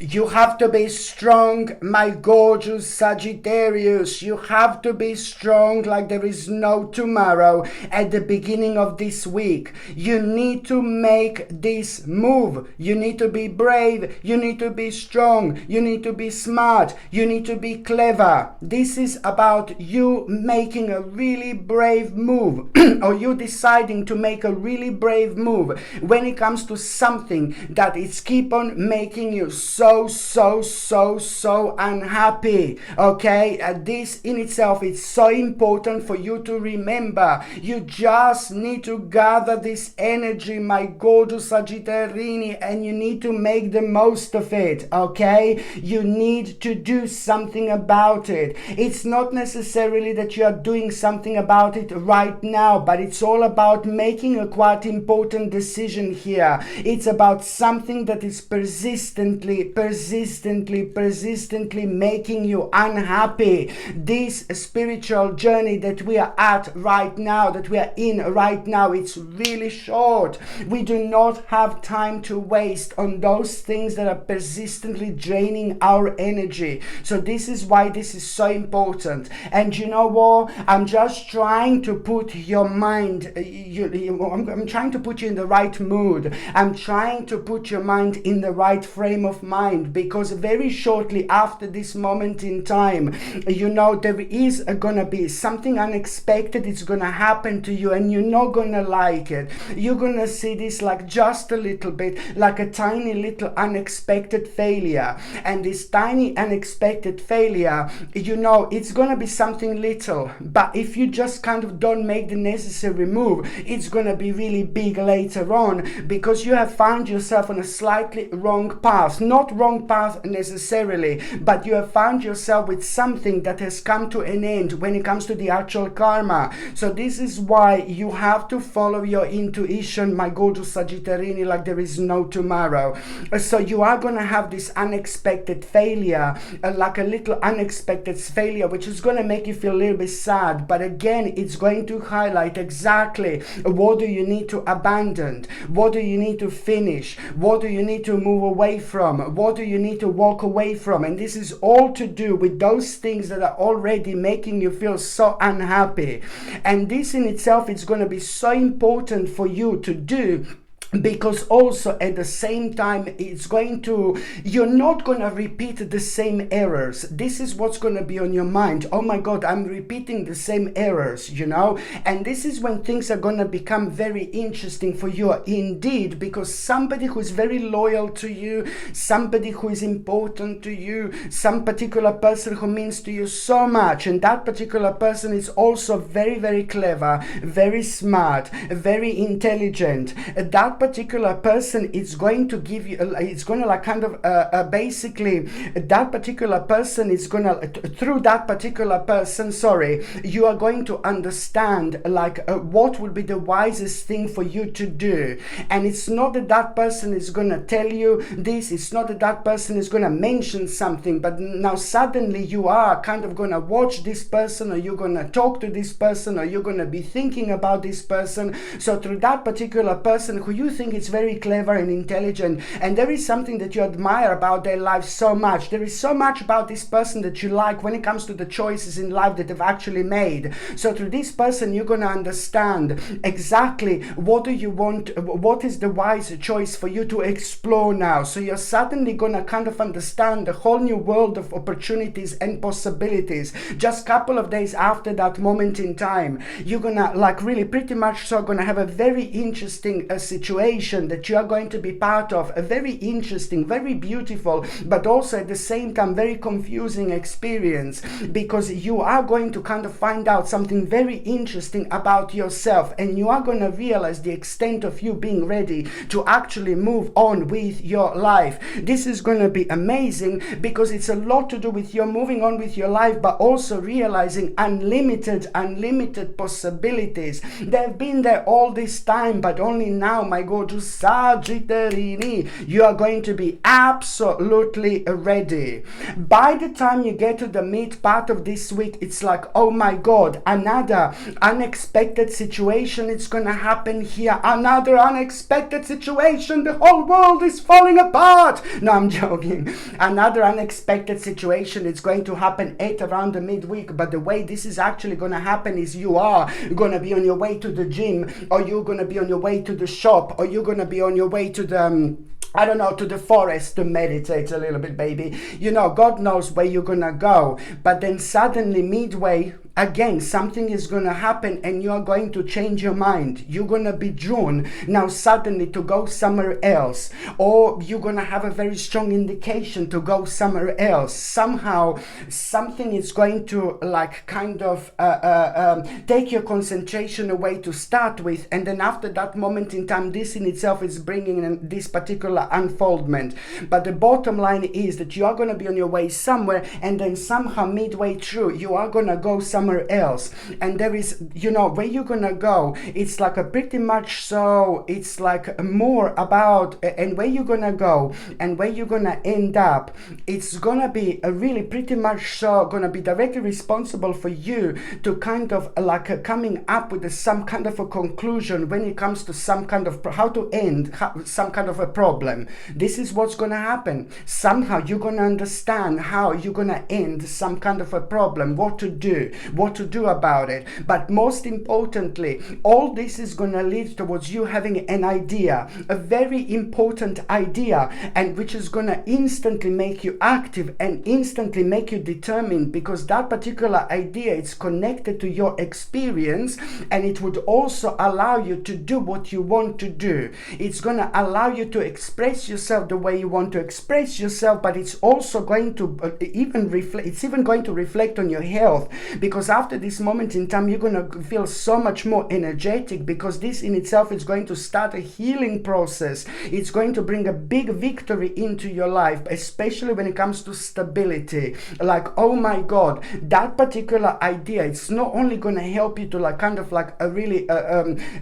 You have to be strong, my gorgeous Sagittarius. You have to be strong like there is no tomorrow at the beginning of this week. You need to make this move. You need to be brave. You need to be strong. You need to be smart. You need to be clever. This is about you making a really brave move or you deciding to make a really brave move when it comes to something that is keep on making you so unhappy. Okay, this in itself is so important for you to remember. You just need to gather this energy, my gorgeous Sagittarini, and you need to make the most of it. Okay, you need to do something about it. It's not necessarily that you are doing something about it right now, but it's all about making a quite important decision here. It's about something that is persistently making you unhappy. This spiritual journey that we are at right now, that we are in right now, it's really short. We do not have time to waste on those things that are persistently draining our energy. So this is why this is so important. And you know what? I'm just trying to put your mind, I'm trying to put you in the right mood. I'm trying to put your mind in the right frame of mind, because very shortly after this moment in time, there is gonna be something unexpected. It's gonna happen to you and you're not gonna like it. You're gonna see this like just a little bit, like a tiny little unexpected failure. And this tiny unexpected failure, it's gonna be something little, but if you just kind of don't make the necessary move, it's gonna be really big later on, because you have found yourself on a slightly wrong path. Not wrong path necessarily, but you have found yourself with something that has come to an end when it comes to the actual karma. So this is why you have to follow your intuition, my gorgeous Sagittarini, like there is no tomorrow. So you are going to have this unexpected failure, like a little unexpected failure, which is going to make you feel a little bit sad. But again, it's going to highlight exactly what do you need to abandon, what do you need to finish, what do you need to move away from, what do you need to walk away from. And this is all to do with those things that are already making you feel so unhappy. And this in itself is going to be so important for you to do, because also at the same time you're not going to repeat the same errors. This is what's going to be on your mind. Oh my God, I'm repeating the same errors, and this is when things are going to become very interesting for you indeed, because somebody who is very loyal to you, somebody who is important to you, some particular person who means to you so much, and that particular person is also very, very clever, very smart, very intelligent. That particular person is going to give you, it's going to like kind of basically that particular person is going to, through that particular person, you are going to understand like what would be the wisest thing for you to do. And it's not that that person is going to tell you this, it's not that that person is going to mention something, but now suddenly you are kind of going to watch this person, or you're going to talk to this person, or you're going to be thinking about this person. So through that particular person who you think is very clever and intelligent, and there is something that you admire about their life so much, there is so much about this person that you like when it comes to the choices in life that they've actually made. So through this person you're going to understand exactly what do you want, what is the wise choice for you to explore now. So you're suddenly going to kind of understand the whole new world of opportunities and possibilities. Just a couple of days after that moment in time, you're going to like really pretty much so going to have a very interesting situation that you are going to be part of, a very interesting, very beautiful, but also at the same time very confusing experience, because you are going to kind of find out something very interesting about yourself, and you are going to realize the extent of you being ready to actually move on with your life. This is going to be amazing, because it's a lot to do with your moving on with your life, but also realizing unlimited possibilities. They've been there all this time, but only now, my gorgeous Sagittarini. You are going to be absolutely ready. By the time you get to the mid part of this week, it's like, oh my God, another unexpected situation. It's going to happen here. Another unexpected situation. The whole world is falling apart. No, I'm joking. Another unexpected situation. It's going to happen at around the midweek. But the way this is actually going to happen is you are going to be on your way to the gym, or you're going to be on your way to the shop, or you're going to be on your way to the I don't know, to the forest to meditate a little bit, baby. You know, God knows where you're gonna go. But then suddenly midway, again, something is gonna happen and you are going to change your mind. You're gonna be drawn now suddenly to go somewhere else. Or you're gonna have a very strong indication to go somewhere else. Somehow, something is going to like kind of take your concentration away to start with. And then after that moment in time, this in itself is bringing in this particular unfoldment. But the bottom line is that you are going to be on your way somewhere, and then somehow midway through you are going to go somewhere else. And there is, you know, where you're going to go, it's like a pretty much so, it's like more about and where you're going to go and where you're going to end up. It's going to be a really pretty much so going to be directly responsible for you to kind of like coming up with some kind of a conclusion when it comes to some kind of how to end some kind of a problem. This is what's going to happen. Somehow you're going to understand how you're going to end some kind of a problem, what to do about it. But most importantly, all this is going to lead towards you having an idea, a very important idea, and which is going to instantly make you active and instantly make you determined, because that particular idea is connected to your experience, and it would also allow you to do what you want to do. It's going to allow you to express yourself the way you want to express yourself, but it's also going to even going to reflect on your health, because after this moment in time you're going to feel so much more energetic, because this in itself is going to start a healing process. It's going to bring a big victory into your life, especially when it comes to stability. Like, oh my God, that particular idea, it's not only going to help you to like kind of like really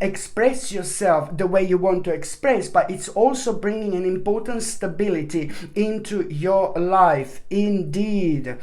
express yourself the way you want to express, but it's also bringing an important stability into your life. Indeed.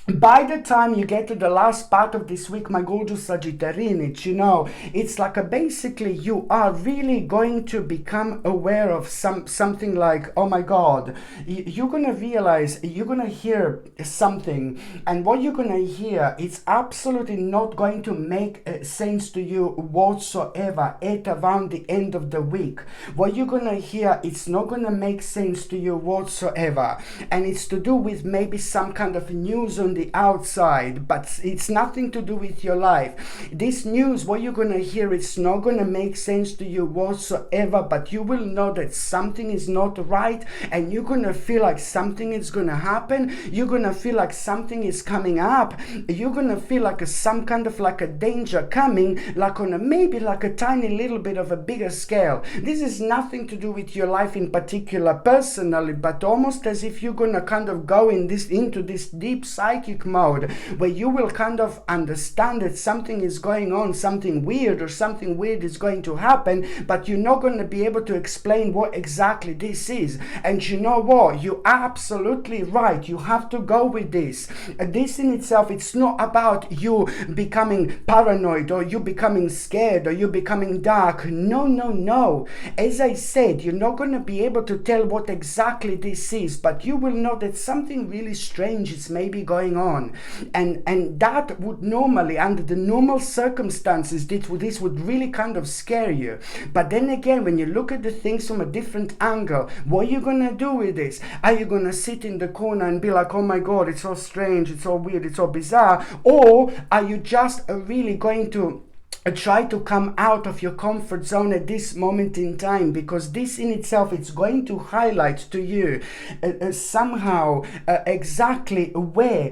By the time you get to the last part of this week, my gorgeous Sagittarius, you know, it's like basically you are really going to become aware of something like, oh my God, you're going to realize, you're going to hear something, and what you're going to hear, it's absolutely not going to make sense to you whatsoever at around the end of the week. What you're going to hear, it's not going to make sense to you whatsoever, and it's to do with maybe some kind of news on the outside, but it's nothing to do with your life. This news, what you're going to hear, it's not going to make sense to you whatsoever, but you will know that something is not right, and you're going to feel like something is going to happen. You're going to feel like something is coming up. You're going to feel like some kind of like a danger coming, like on a maybe like a tiny little bit of a bigger scale. This is nothing to do with your life in particular personally, but almost as if you're going to kind of go into this deep psychic mode where you will kind of understand that something is going on, something weird is going to happen, but you're not going to be able to explain what exactly this is. And you know what? You're absolutely right. You have to go with this. This in itself, it's not about you becoming paranoid or you becoming scared or you becoming dark. No. As I said, you're not going to be able to tell what exactly this is, but you will know that something really strange is maybe going on, and that would normally, under the normal circumstances, this would really kind of scare you. But then again, when you look at the things from a different angle, what are you gonna do with this? Are you gonna sit in the corner and be like, oh my God, it's so strange, it's so weird, it's so bizarre? Or are you just really going to try to come out of your comfort zone at this moment in time? Because this in itself, it's going to highlight to you somehow exactly where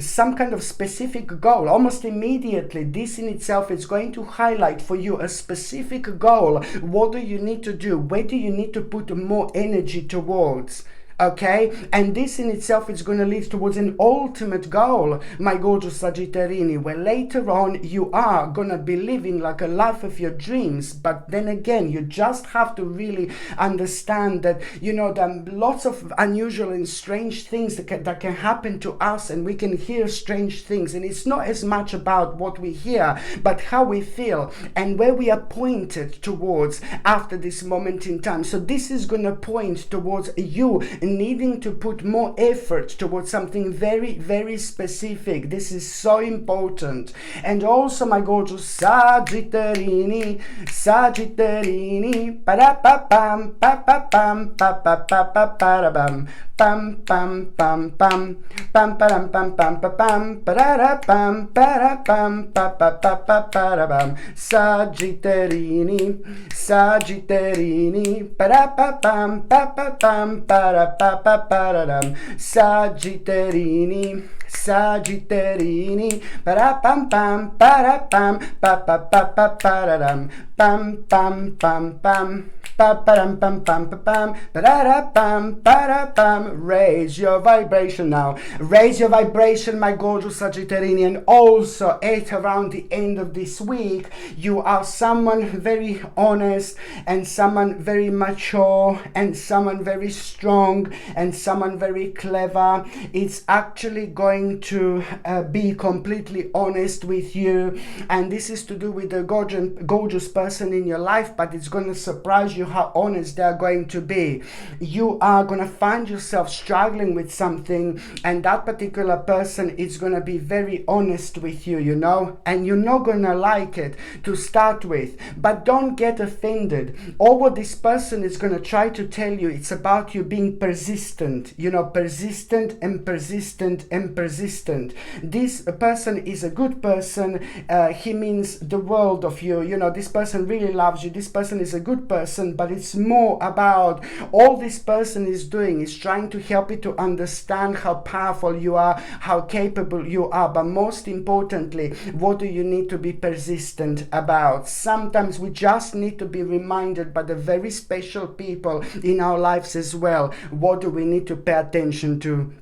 some kind of specific goal, almost immediately. This in itself is going to highlight for you a specific goal. What do you need to do? Where do you need to put more energy towards? okay? And this in itself is going to lead towards an ultimate goal, my gorgeous Sagittarini, where later on you are going to be living like a life of your dreams. But then again, you just have to really understand that, you know, there are lots of unusual and strange things that can happen to us, and we can hear strange things, and it's not as much about what we hear but how we feel and where we are pointed towards after this moment in time. So this is going to point towards you needing to put more effort towards something very, very specific. This is so important. And also, my gorgeous Sagittarini, Sagittarini, pa-da-pa-pam, pa-pa-pam, pa-pa-pa-pa-pa-da-bam, pam pam pam pam pam pam pam pam pam pam pam pam pam. Sagittarini, Sagittarini, pam pam pam pam. Sagittarini, Sagittarini, pam pam pam pam pam pam pam. Raise your vibration now. Raise your vibration, my gorgeous Sagittarini. And also at around the end of this week, you are someone very honest and someone very mature and someone very strong and someone very clever. It's actually going to be completely honest with you, and this is to do with the gorgeous person in your life, but it's going to surprise you how honest they're going to be. You are going to find yourself struggling with something, and that particular person is going to be very honest with you, you know, and you're not going to like it to start with, but don't get offended. All what this person is going to try to tell you, it's about you being persistent, you know, persistent and persistent and persistent. This person is a good person. He means the world of you, you know, this person really loves you. This person is a good person, but it's more about all this person is doing is trying to help you to understand how powerful you are, how capable you are, but most importantly, what do you need to be persistent about? Sometimes we just need to be reminded by the very special people in our lives as well. What do we need to pay attention to?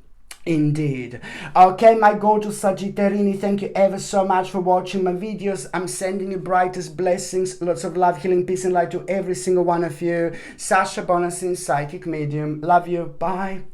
Indeed. Okay, my gorgeous Sagittarini, thank you ever so much for watching my videos. I'm sending you brightest blessings, lots of love, healing, peace and light to every single one of you. Sasha Bonasin, psychic medium. Love you. Bye.